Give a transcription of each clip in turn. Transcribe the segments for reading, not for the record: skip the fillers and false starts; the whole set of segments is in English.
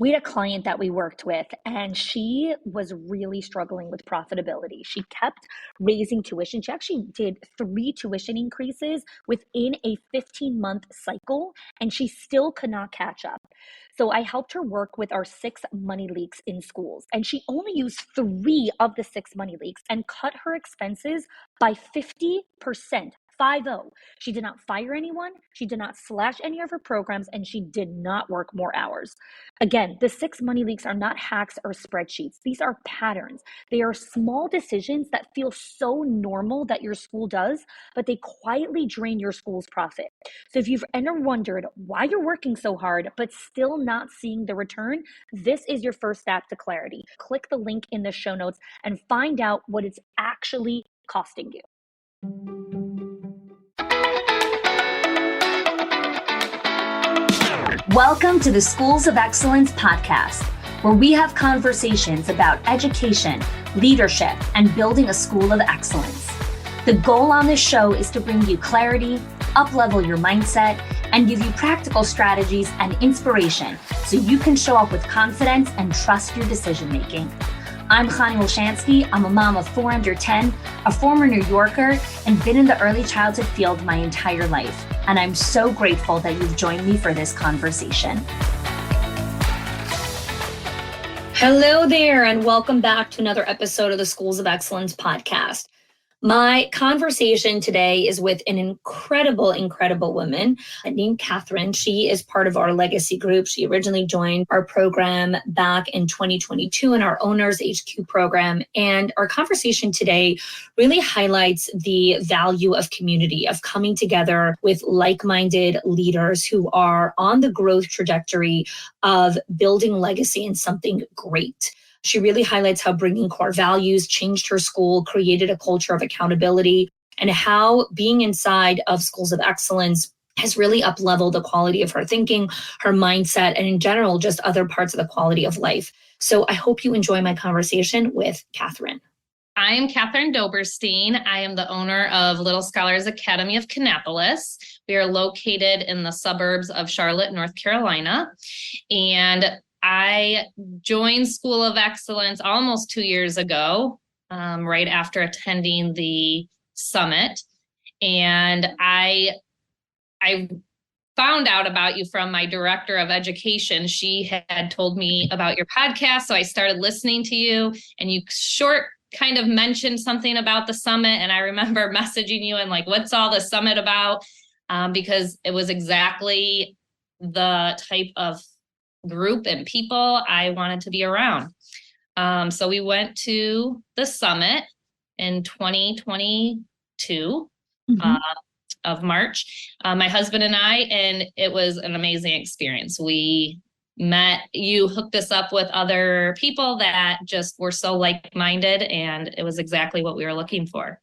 We had a client that we worked with, and she was really struggling with profitability. She kept raising tuition. She actually did 3 tuition increases within a 15-month cycle, and she still could not catch up. So I helped her work with our 6 money leaks in schools, and she only used 3 of the 6 money leaks and cut her expenses by 50%. 50. She did not fire anyone. She did not slash any of her programs, and she did not work more hours. Again, the 6 money leaks are not hacks or spreadsheets. These are patterns. They are small decisions that feel so normal that your school does, but they quietly drain your school's profit. So if you've ever wondered why you're working so hard, but still not seeing the return, this is your first step to clarity. Click the link in the show notes and find out what it's actually costing you. Welcome to the Schools of Excellence podcast, where we have conversations about education, leadership, and building a school of excellence. The goal on this show is to bring you clarity, up-level your mindset, and give you practical strategies and inspiration so you can show up with confidence and trust your decision-making. I'm Chani Wolshansky. I'm a mom of 4 under 10, a former New Yorker, and been in the early childhood field my entire life. And I'm so grateful that you've joined me for this conversation. Hello there, and welcome back to another episode of the Schools of Excellence podcast. My conversation today is with an incredible woman named Catherine. She is part of our legacy group. She originally joined our program back in 2022 in our Owners HQ program. And our conversation today really highlights the value of community, of coming together with like-minded leaders who are on the growth trajectory of building legacy in something great. She really highlights how bringing core values changed her school, created a culture of accountability, and how being inside of Schools of Excellence has really up-leveled the quality of her thinking, her mindset, and in general, just other parts of the quality of life. So I hope you enjoy my conversation with Catherine. I am Catherine Doberstein. I am the owner of Little Scholars Academy of Kannapolis. We are located in the suburbs of Charlotte, North Carolina. And I joined School of Excellence almost 2 years ago, right after attending the summit. And I found out about you from my director of education. She had told me about your podcast, so I started listening to you, and you kind of mentioned something about the summit. And I remember messaging you and like, what's all the summit about? Because it was exactly the type of group and people I wanted to be around. So we went to the summit in 2022 of March, my husband and I, and it was an amazing experience. We met, you hooked us up with other people that just were so like-minded, and it was exactly what we were looking for.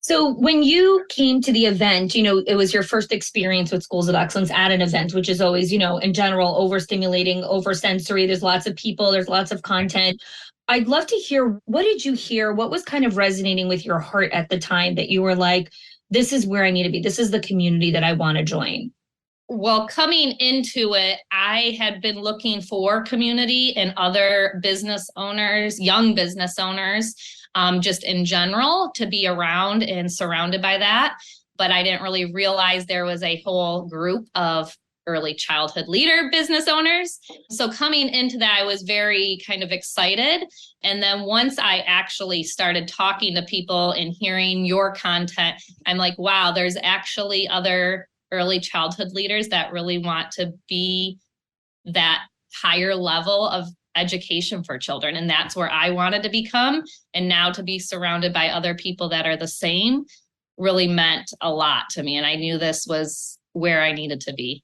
So when you came to the event, it was your first experience with Schools of Excellence at an event, which is always, in general, overstimulating, oversensory. There's lots of people, there's lots of content. I'd love to hear, what did you hear? What was kind of resonating with your heart at the time that you were like, this is where I need to be. This is the community that I want to join. Well, coming into it, I had been looking for community and other business owners, young business owners, just in general, to be around and surrounded by that. But I didn't really realize there was a whole group of early childhood leader business owners. So coming into that, I was very kind of excited. And then once I actually started talking to people and hearing your content, I'm like, wow, there's actually other early childhood leaders that really want to be that higher level of education for children. And that's where I wanted to become. And now to be surrounded by other people that are the same really meant a lot to me. And I knew this was where I needed to be.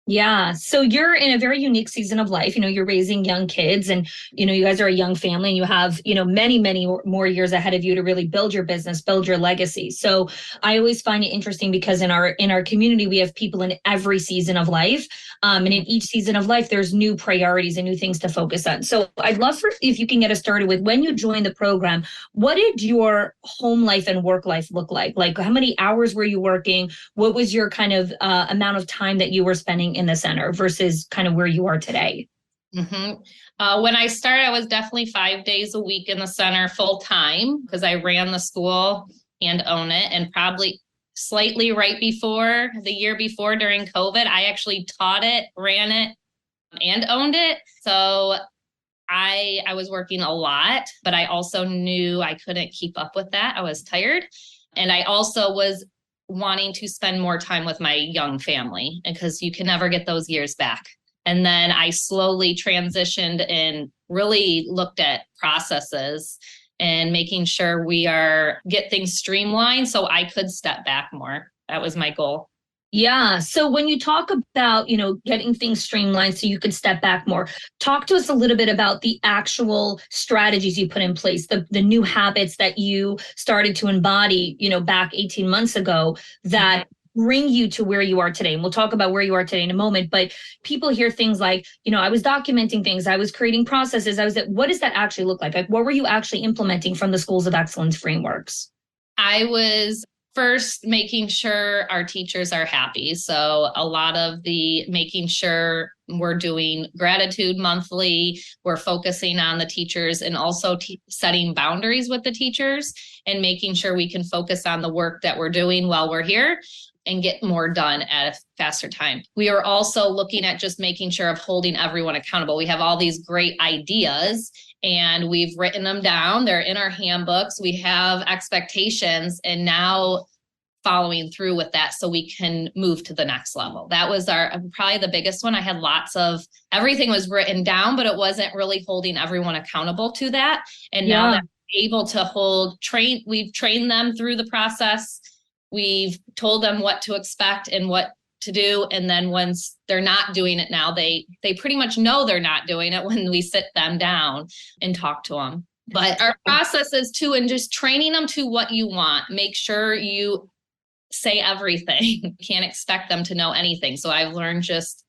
Yeah. So you're in a very unique season of life. You're raising young kids, and, you guys are a young family, and you have, many more years ahead of you to really build your business, build your legacy. So I always find it interesting because in our community, we have people in every season of life. And in each season of life, there's new priorities and new things to focus on. So I'd love if you can get us started with, when you joined the program, what did your home life and work life look like? Like, how many hours were you working? What was your kind of amount of time that you were spending in the center versus kind of where you are today? When I started, I was definitely 5 days a week in the center full time because I ran the school and own it. And probably slightly right before the year before during COVID, I actually taught it, ran it, and owned it. So I was working a lot, but I also knew I couldn't keep up with that. I was tired. And I also was wanting to spend more time with my young family because you can never get those years back. And then I slowly transitioned and really looked at processes and making sure get things streamlined so I could step back more. That was my goal. Yeah. So when you talk about, getting things streamlined so you could step back more, talk to us a little bit about the actual strategies you put in place, the new habits that you started to embody, back 18 months ago that bring you to where you are today. And we'll talk about where you are today in a moment. But people hear things like, I was documenting things, I was creating processes. What does that actually look like? Like, what were you actually implementing from the Schools of Excellence frameworks? I was first making sure our teachers are happy. So a lot of the making sure we're doing gratitude monthly, we're focusing on the teachers and also setting boundaries with the teachers and making sure we can focus on the work that we're doing while we're here and get more done at a faster time. We are also looking at just making sure of holding everyone accountable. We have all these great ideas and we've written them down. They're in our handbooks. We have expectations and now following through with that so we can move to the next level. That was probably the biggest one. I had everything was written down, but it wasn't really holding everyone accountable to that. And now that we're able to we've trained them through the process. We've told them what to expect and what to do. And then once they're not doing it now, they pretty much know they're not doing it when we sit them down and talk to them. But our process is and just training them to what you want. Make sure you say everything. Can't expect them to know anything. So I've learned just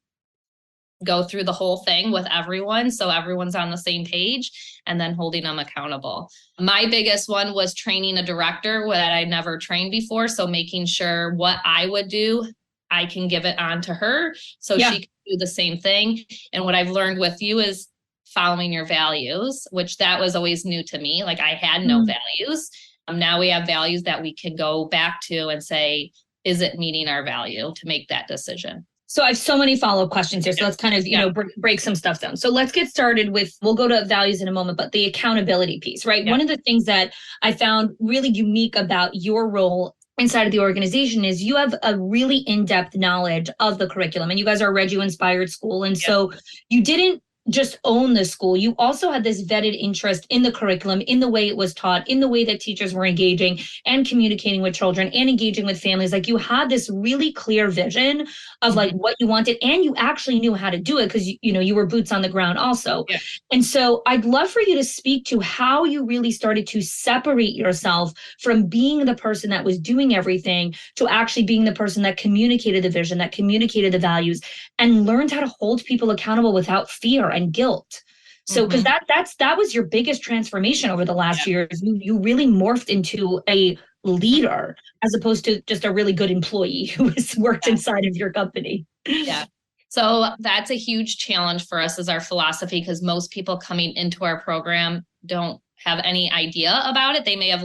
go through the whole thing with everyone so everyone's on the same page and then holding them accountable. My biggest one was training a director that I never trained before. So making sure what I would do, I can give it on to her so she can do the same thing. And what I've learned with you is following your values, which that was always new to me. Like I had no values. Now we have values that we can go back to and say, is it meeting our value to make that decision? So I have so many follow-up questions here. So let's kind of, break some stuff down. So let's get started we'll go to values in a moment, but the accountability piece, right? Yeah. One of the things that I found really unique about your role inside of the organization is you have a really in-depth knowledge of the curriculum and you guys are a Reggio inspired school. And so you didn't just own the school. You also had this vetted interest in the curriculum, in the way it was taught, in the way that teachers were engaging and communicating with children and engaging with families. Like you had this really clear vision of like what you wanted and you actually knew how to do it because, you were boots on the ground also. Yeah. And so I'd love for you to speak to how you really started to separate yourself from being the person that was doing everything to actually being the person that communicated the vision, that communicated the values and learned how to hold people accountable without fear and guilt. So, because that was your biggest transformation over the last years. You really morphed into a leader as opposed to just a really good employee who has worked inside of your company. Yeah. So that's a huge challenge for us as our philosophy because most people coming into our program don't have any idea about it. They may have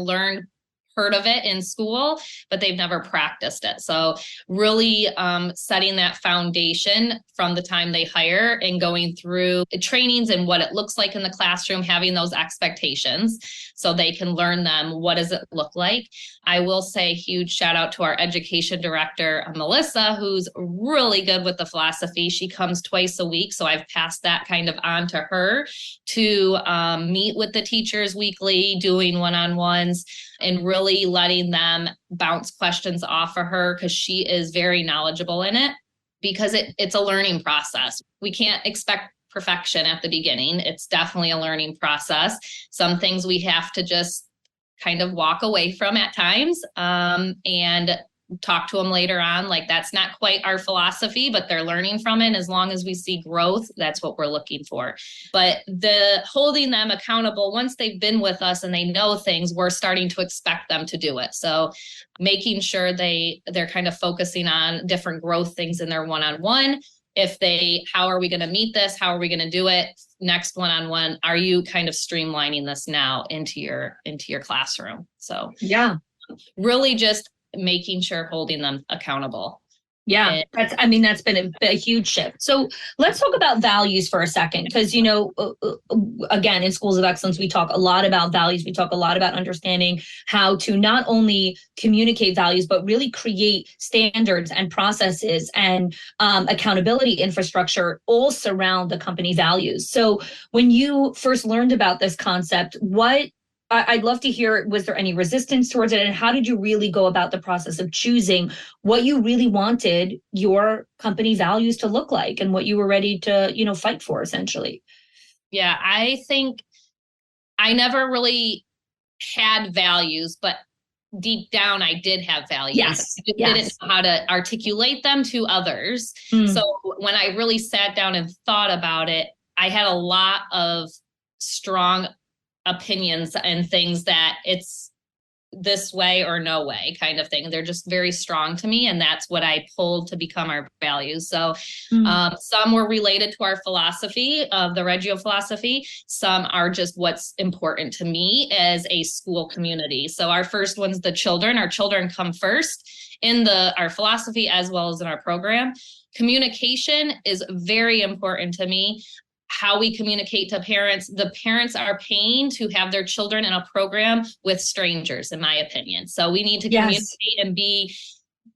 heard of it in school, but they've never practiced it. So really setting that foundation from the time they hire and going through trainings and what it looks like in the classroom, having those expectations so they can learn them. What does it look like? I will say huge shout out to our education director, Melissa, who's really good with the philosophy. She comes twice a week. So I've passed that kind of on to her to meet with the teachers weekly, doing one-on-ones and really letting them bounce questions off of her because she is very knowledgeable in it because it's a learning process. We can't expect perfection at the beginning. It's definitely a learning process. Some things we have to just kind of walk away from at times and talk to them later on. Like that's not quite our philosophy, but they're learning from it. As long as we see growth, that's what we're looking for. But the holding them accountable, once they've been with us and they know things, we're starting to expect them to do it. So making sure they're kind of focusing on different growth things in their one-on-one, how are we going to meet this? How are we going to do it? Next one-on-one, are you kind of streamlining this now into your classroom? So yeah, really just making sure holding them accountable. yeah, that's been a huge shift. So let's talk about values for a second, because, again, in Schools of Excellence, we talk a lot about values. We talk a lot about understanding how to not only communicate values, but really create standards and processes and accountability infrastructure all surround the company values. So when you first learned about this concept, I'd love to hear, was there any resistance towards it? And how did you really go about the process of choosing what you really wanted your company values to look like and what you were ready to, fight for, essentially? Yeah, I think I never really had values, but deep down I did have values. Yes. I just didn't know how to articulate them to others. So when I really sat down and thought about it, I had a lot of strong opinions and things that it's this way or no way kind of thing. They're just very strong to me. And that's what I pulled to become our values. So some were related to our philosophy of the Reggio philosophy. Some are just what's important to me as a school community. So our first one's the children. Our children come first in our philosophy as well as in our program. Communication is very important to me. How we communicate to parents. The parents are paying to have their children in a program with strangers, in my opinion. So we need to communicate and be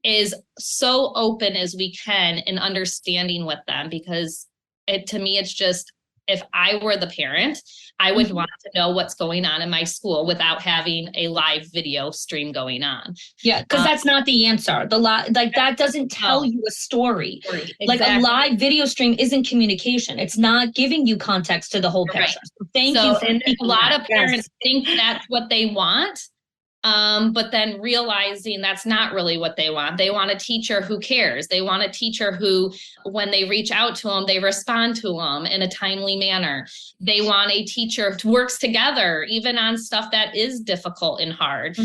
as so open as we can in understanding with them, because to me, it's just, if I were the parent, I would want to know what's going on in my school without having a live video stream going on. Yeah, because that's not the answer. That doesn't tell you a story. Exactly. Like a live video stream isn't communication. It's not giving you context to the whole picture. Right. So thank you. And a lot of parents think that's what they want. But then realizing that's not really what they want. They want a teacher who cares. They want a teacher who, when they reach out to them, they respond to them in a timely manner. They want a teacher who works together, even on stuff that is difficult and hard,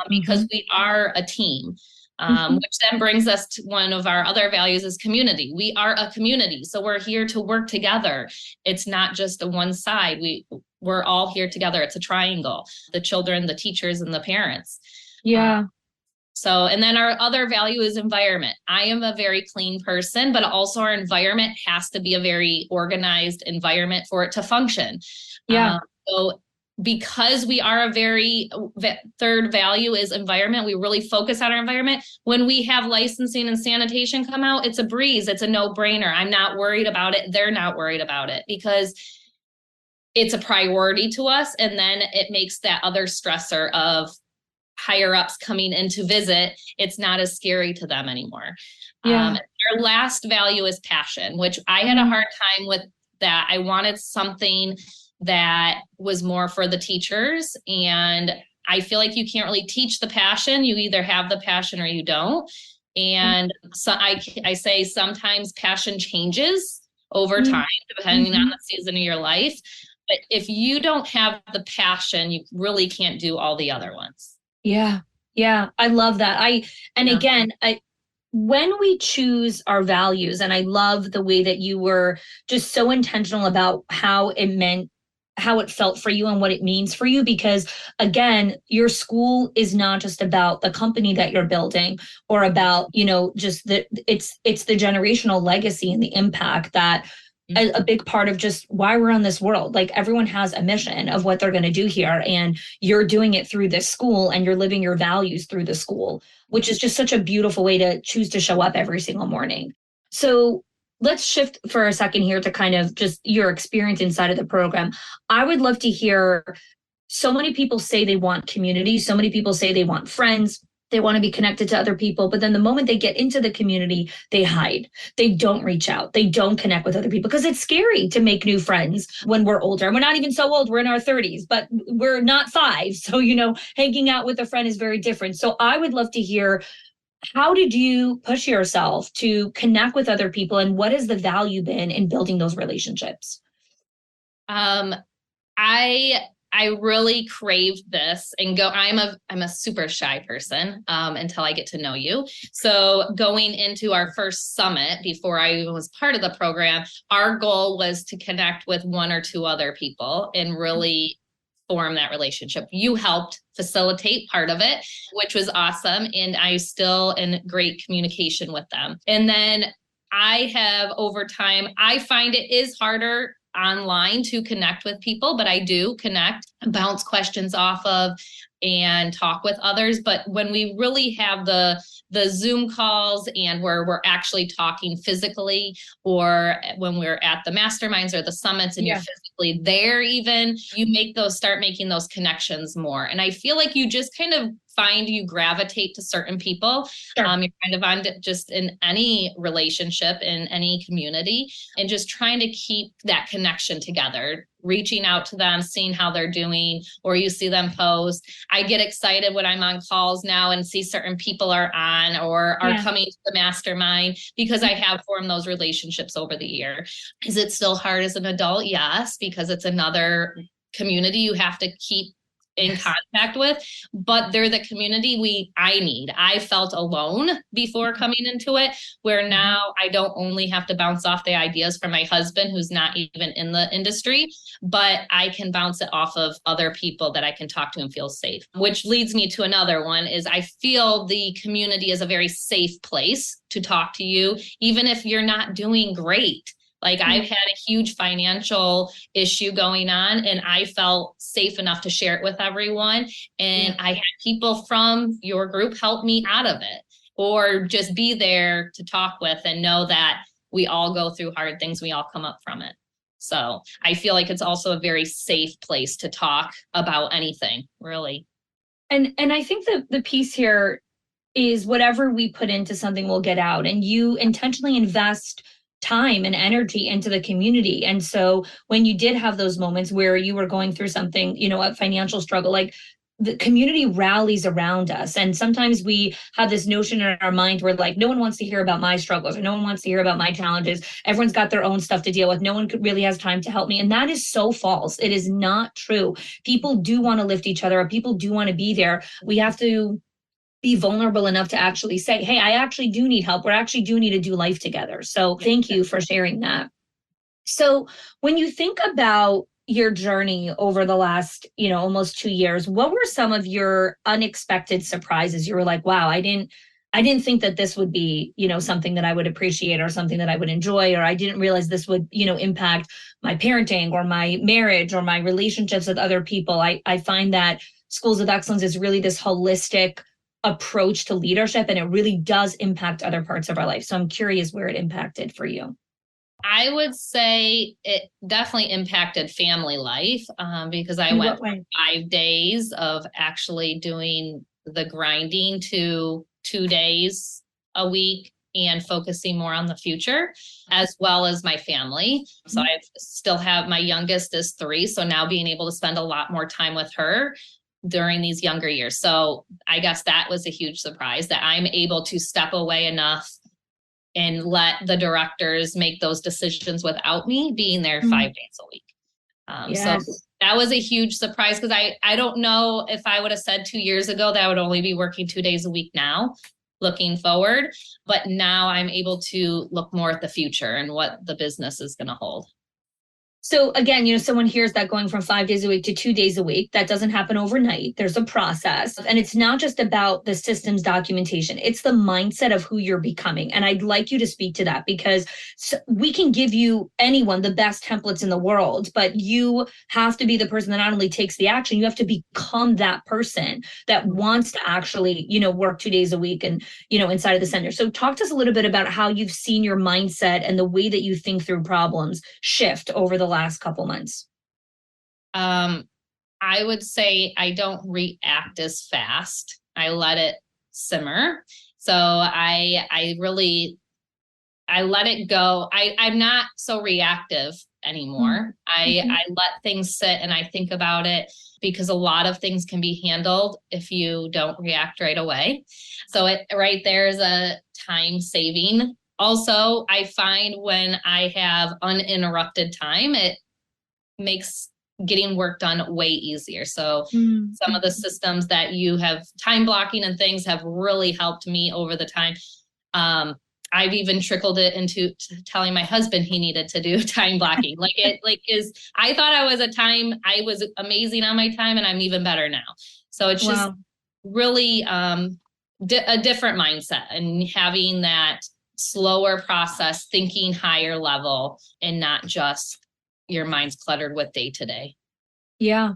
because we are a team. Which then brings us to one of our other values is community. We are a community. So we're here to work together. It's not just a one side. We're all here together. It's a triangle, the children, the teachers, and the parents. Yeah. And then our other value is environment. I am a very clean person, but also our environment has to be a very organized environment for it to function. Yeah. Because we are a very third value is environment. We really focus on our environment. When we have licensing and sanitation come out, it's a breeze. It's a no-brainer. I'm not worried about it. They're not worried about it because it's a priority to us. And then it makes that other stressor of higher ups coming in to visit. It's not as scary to them anymore. Yeah. Our last value is passion, which I had a hard time with that. I wanted something that was more for the teachers. And I feel like you can't really teach the passion. You either have the passion or you don't. And so I say sometimes passion changes over time, depending on the season of your life. But if you don't have the passion, you really can't do all the other ones. Yeah. Yeah. I love that. Again, when we choose our values, and I love the way that you were just so intentional about how it felt for you and what it means for you, because again, your school is not just about the company that you're building or about, just it's the generational legacy and the impact that a big part of just why we're on this world. Like everyone has a mission of what they're going to do here, and you're doing it through this school and you're living your values through the school, which is just such a beautiful way to choose to show up every single morning. So let's shift for a second here to kind of just your experience inside of the program. I would love to hear, so many people say they want community. So many people say they want friends. They want to be connected to other people. But then the moment they get into the community, they hide. They don't reach out. They don't connect with other people because it's scary to make new friends when we're older. And we're not even so old. We're in our 30s, but we're not 5. So, hanging out with a friend is very different. So I would love to hear, how did you push yourself to connect with other people, and what has the value been in building those relationships? I I really craved this I'm a super shy person until I get to know you. So going into our first summit, before I even was part of the program, our goal was to connect with one or two other people and really form that relationship. You helped facilitate part of it, which was awesome. And I still in great communication with them. And then I have over time, I find it is harder online to connect with people, but I do connect, bounce questions off of, and talk with others. But when we really have the Zoom calls and where we're actually talking physically, or when we're at the masterminds or the summits and you're physically there, even you start making those connections more. And I feel like you just kind of you gravitate to certain people. You're kind of on just in any relationship, in any community, and just trying to keep that connection together, reaching out to them, seeing how they're doing, or you see them post. I get excited when I'm on calls now and see certain people are on or are coming to the mastermind because I have formed those relationships over the year. Is it still hard as an adult? Yes, because it's another community you have to keep in contact with, but they're the community I need. I felt alone before coming into it, where now I don't only have to bounce off the ideas from my husband, who's not even in the industry, but I can bounce it off of other people that I can talk to and feel safe. Which leads me to another one is I feel the community is a very safe place to talk to you, even if you're not doing great. Like I've had a huge financial issue going on and I felt safe enough to share it with everyone. And I had people from your group help me out of it, or just be there to talk with and know that we all go through hard things. We all come up from it. So I feel like it's also a very safe place to talk about anything, really. And I think the piece here is whatever we put into something will get out, and you intentionally invest time and energy into the community. And so when you did have those moments where you were going through something, a financial struggle, like the community rallies around us. And sometimes we have this notion in our mind where like, no one wants to hear about my struggles, or no one wants to hear about my challenges. Everyone's got their own stuff to deal with. No one really has time to help me. And that is so false. It is not true. People do want to lift each other up. People do want to be there. We have to be vulnerable enough to actually say, hey, I actually do need help. We actually do need to do life together. So thank you for sharing that. So when you think about your journey over the last, almost 2 years, what were some of your unexpected surprises? You were like, wow, I didn't think that this would be, something that I would appreciate or something that I would enjoy, or I didn't realize this would, impact my parenting or my marriage or my relationships with other people. I find that Schools of Excellence is really this holistic approach to leadership, and it really does impact other parts of our life. So I'm curious where it impacted for you. I would say it definitely impacted family life because I went 5 days of actually doing the grinding to 2 days a week and focusing more on the future, as well as my family. So I still have, my youngest is 3. So now being able to spend a lot more time with her during these younger years. So I guess that was a huge surprise, that I'm able to step away enough and let the directors make those decisions without me being there 5 days a week. So that was a huge surprise, because I don't know if I would have said 2 years ago that I would only be working 2 days a week now, looking forward. But now I'm able to look more at the future and what the business is going to hold. So again, someone hears that going from 5 days a week to 2 days a week, that doesn't happen overnight. There's a process. And it's not just about the systems documentation. It's the mindset of who you're becoming. And I'd like you to speak to that, because we can give you, anyone, the best templates in the world, but you have to be the person that not only takes the action, you have to become that person that wants to actually, work 2 days a week and, inside of the center. So talk to us a little bit about how you've seen your mindset and the way that you think through problems shift over the last couple months. I would say I don't react as fast. I let it simmer. So I let it go. I'm not so reactive anymore. I let things sit and I think about it, because a lot of things can be handled if you don't react right away. So it right there is a time saving. Also, I find when I have uninterrupted time, it makes getting work done way easier. So some of the systems that you have, time blocking and things, have really helped me over the time. I've even trickled it into telling my husband he needed to do time blocking. I thought I was amazing on my time, and I'm even better now. So it's just really a different mindset, and having that slower process, thinking higher level, and not just your mind's cluttered with day to day. Yeah.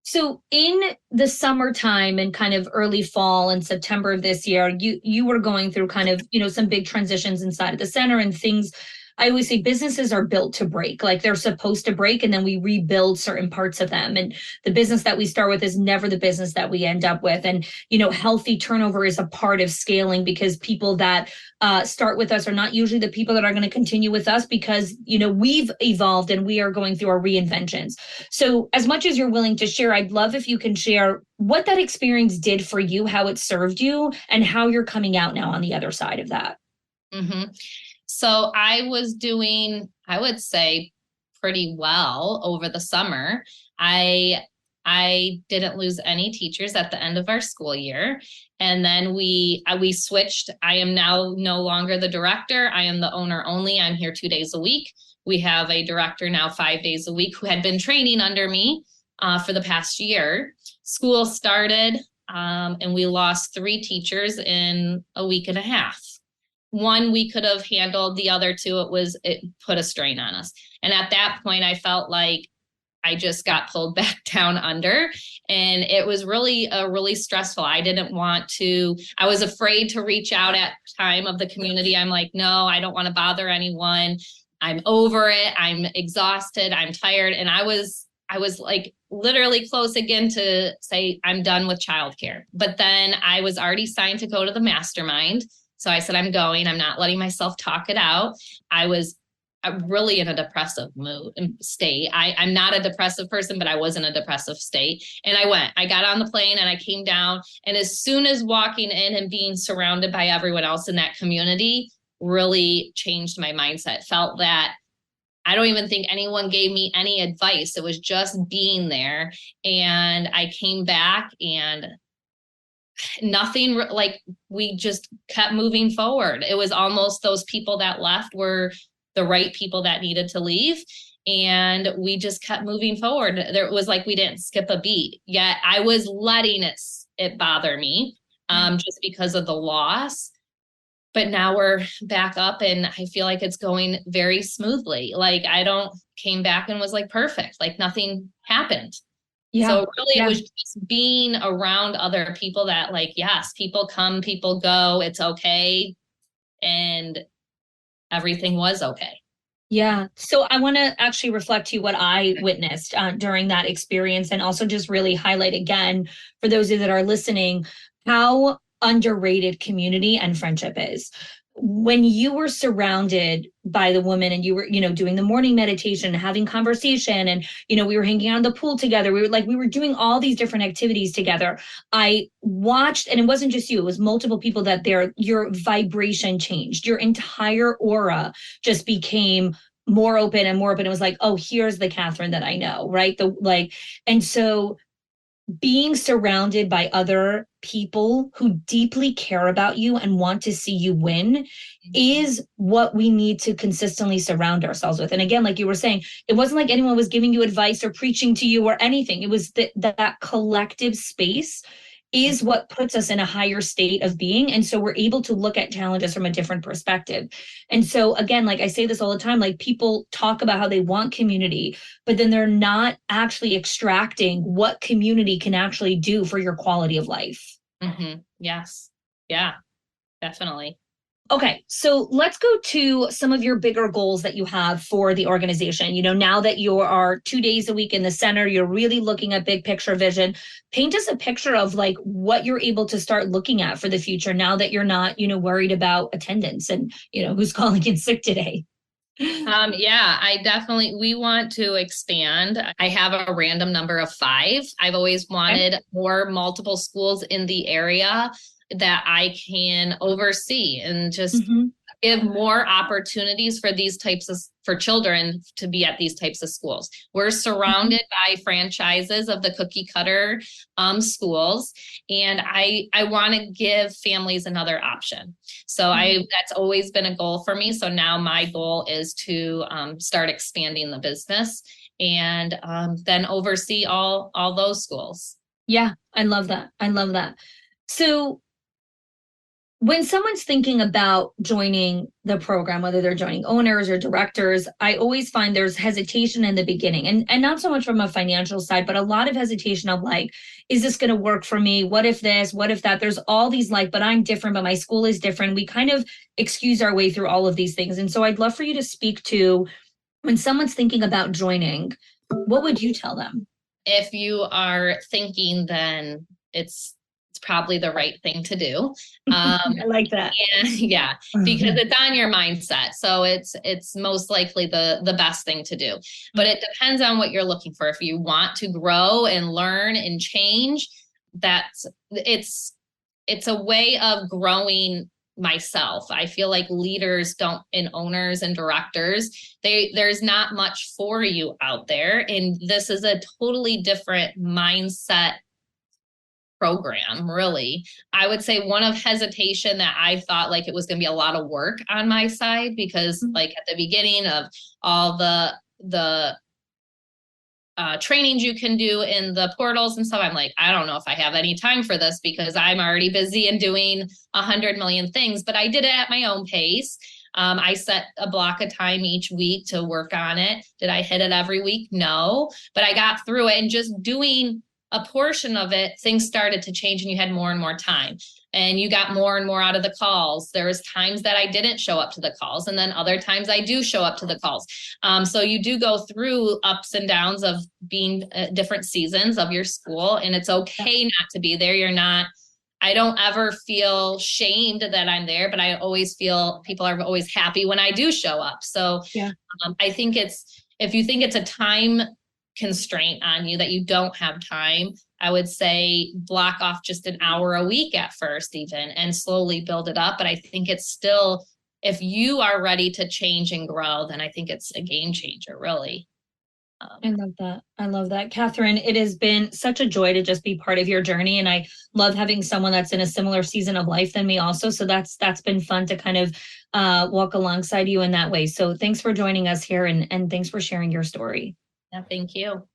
So in the summertime and kind of early fall and September of this year, you were going through kind of, some big transitions inside of the center and things. I always say businesses are built to break, like they're supposed to break, and then we rebuild certain parts of them. And the business that we start with is never the business that we end up with. And, healthy turnover is a part of scaling, because people that start with us are not usually the people that are going to continue with us, because, we've evolved and we are going through our reinventions. So as much as you're willing to share, I'd love if you can share what that experience did for you, how it served you, and how you're coming out now on the other side of that. Mm-hmm. So I was doing, I would say, pretty well over the summer. I didn't lose any teachers at the end of our school year. And then we switched. I am now no longer the director. I am the owner only. I'm here 2 days a week. We have a director now 5 days a week who had been training under me for the past year. School started and we lost 3 teachers in a week and a half. One we could have handled, the other 2, it put a strain on us. And at that point, I felt like I just got pulled back down under, and it was really stressful. I was afraid to reach out at time of the community. I'm like, no, I don't want to bother anyone. I'm over it. I'm exhausted. I'm tired. And I was like literally close again to say, I'm done with childcare. But then I was already signed to go to the mastermind. So I said, I'm going. I'm not letting myself talk it out. I was really in a depressive state. I'm not a depressive person, but I was in a depressive state. And I got on the plane and I came down. And as soon as walking in and being surrounded by everyone else in that community really changed my mindset. Felt that I don't even think anyone gave me any advice. It was just being there. And I came back and nothing, like we just kept moving forward. It was almost those people that left were the right people that needed to leave. And we just kept moving forward. There was like, we didn't skip a beat, yet I was letting it bother me just because of the loss. But now we're back up and I feel like it's going very smoothly. Like came back and was like perfect, like nothing happened. Yeah. So really it was just being around other people that like, yes, people come, people go, it's okay. And everything was okay. Yeah. So I want to actually reflect to you what I witnessed during that experience, and also just really highlight again for those of you that are listening, how underrated community and friendship is. When you were surrounded by the woman and you were, doing the morning meditation, having conversation, and, we were hanging out in the pool together. We were doing all these different activities together. I watched, and it wasn't just you, it was multiple people your vibration changed. Your entire aura just became more open and more open. It was like, oh, here's the Catherine that I know, right? And so being surrounded by other people who deeply care about you and want to see you win is what we need to consistently surround ourselves with. And again, like you were saying, it wasn't like anyone was giving you advice or preaching to you or anything. It was that collective space is what puts us in a higher state of being. And so we're able to look at challenges from a different perspective. And so again, like I say this all the time, like people talk about how they want community, but then they're not actually extracting what community can actually do for your quality of life. Mm-hmm. Yes. Yeah, definitely. Okay, so let's go to some of your bigger goals that you have for the organization. Now that you are 2 days a week in the center, you're really looking at big picture vision. Paint us a picture of like what you're able to start looking at for the future now that you're not, worried about attendance and, who's calling in sick today. We want to expand. I have a random number of 5. I've always wanted more multiple schools in the area that I can oversee and just give more opportunities for these types of for children to be at these types of schools. We're surrounded by franchises of the cookie cutter schools, and I want to give families another option. So that's always been a goal for me. So now my goal is to start expanding the business and then oversee all those schools. Yeah, I love that. I love that. So when someone's thinking about joining the program, whether they're joining owners or directors, I always find there's hesitation in the beginning, and not so much from a financial side, but a lot of hesitation of like, is this going to work for me? What if this? What if that? There's all these like, but I'm different, but my school is different. We kind of excuse our way through all of these things. And so I'd love for you to speak to when someone's thinking about joining, what would you tell them? If you are thinking, then it's probably the right thing to do. I like that. Yeah, because it's on your mindset. So it's most likely the best thing to do. But it depends on what you're looking for. If you want to grow and learn and change, it's a way of growing myself. I feel like leaders and owners and directors, there's not much for you out there. And this is a totally different mindset program, really. I would say one of hesitation that I thought like it was going to be a lot of work on my side, because like at the beginning of all the trainings you can do in the portals and stuff, I'm like, I don't know if I have any time for this because I'm already busy and doing 100 million things, but I did it at my own pace. I set a block of time each week to work on it. Did I hit it every week? No, but I got through it, and just doing a portion of it, things started to change and you had more and more time and you got more and more out of the calls. There was times that I didn't show up to the calls, and then other times I do show up to the calls. So you do go through ups and downs of being different seasons of your school, and it's okay not to be there. I don't ever feel shamed that I'm there, but I always feel people are always happy when I do show up. So I think if you think it's a time constraint on you that you don't have time, I would say block off just an hour a week at first even, and slowly build it up. But I think it's still, if you are ready to change and grow, then I think it's a game changer, really. I love that. I love that. Catherine, it has been such a joy to just be part of your journey. And I love having someone that's in a similar season of life than me also. So that's been fun to kind of walk alongside you in that way. So thanks for joining us here, and thanks for sharing your story. Yeah, thank you.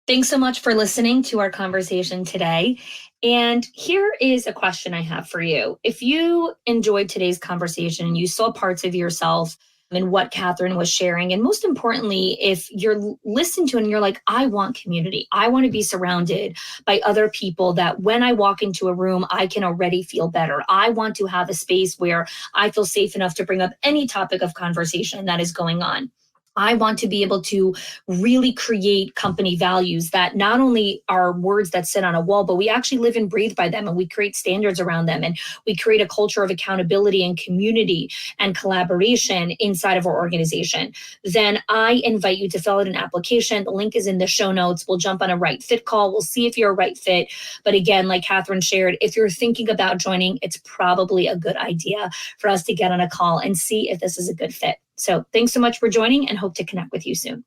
Thanks so much for listening to our conversation today. And here is a question I have for you. If you enjoyed today's conversation and you saw parts of yourself in what Catherine was sharing, and most importantly, if you're listening to it and you're like, I want community, I want to be surrounded by other people that when I walk into a room, I can already feel better. I want to have a space where I feel safe enough to bring up any topic of conversation that is going on. I want to be able to really create company values that not only are words that sit on a wall, but we actually live and breathe by them, and we create standards around them, and we create a culture of accountability and community and collaboration inside of our organization. Then I invite you to fill out an application. The link is in the show notes. We'll jump on a right fit call. We'll see if you're a right fit. But again, like Catherine shared, if you're thinking about joining, it's probably a good idea for us to get on a call and see if this is a good fit. So thanks so much for joining, and hope to connect with you soon.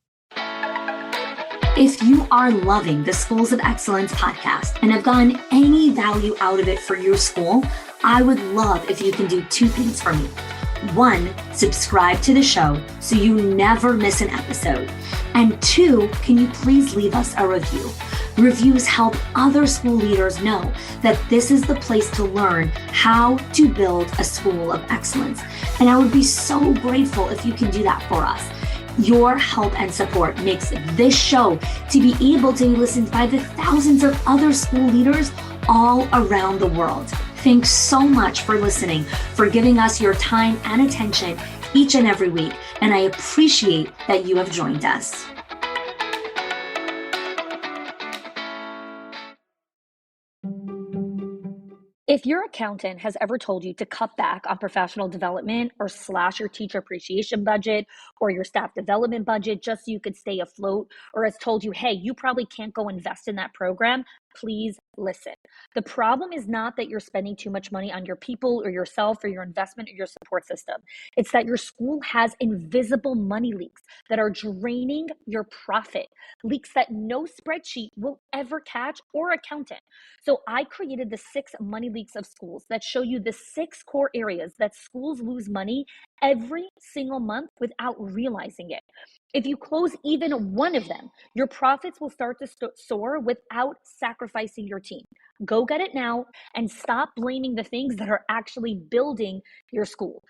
If you are loving the Schools of Excellence podcast and have gotten any value out of it for your school, I would love if you can do two things for me. One, subscribe to the show so you never miss an episode. And two, can you please leave us a review? Reviews help other school leaders know that this is the place to learn how to build a school of excellence. And I would be so grateful if you can do that for us. Your help and support makes this show to be able to be listened by the thousands of other school leaders all around the world. Thanks so much for listening, for giving us your time and attention each and every week. And I appreciate that you have joined us. If your accountant has ever told you to cut back on professional development or slash your teacher appreciation budget or your staff development budget just so you could stay afloat, or has told you, hey, you probably can't go invest in that program, please listen, the problem is not that you're spending too much money on your people or yourself or your investment or your support system. It's that your school has invisible money leaks that are draining your profit, leaks that no spreadsheet will ever catch or accountant. So I created the 6 money leaks of schools that show you the 6 core areas that schools lose money every single month without realizing it. If you close even one of them, your profits will start to soar without sacrificing your team. Go get it now and stop blaming the things that are actually building your school.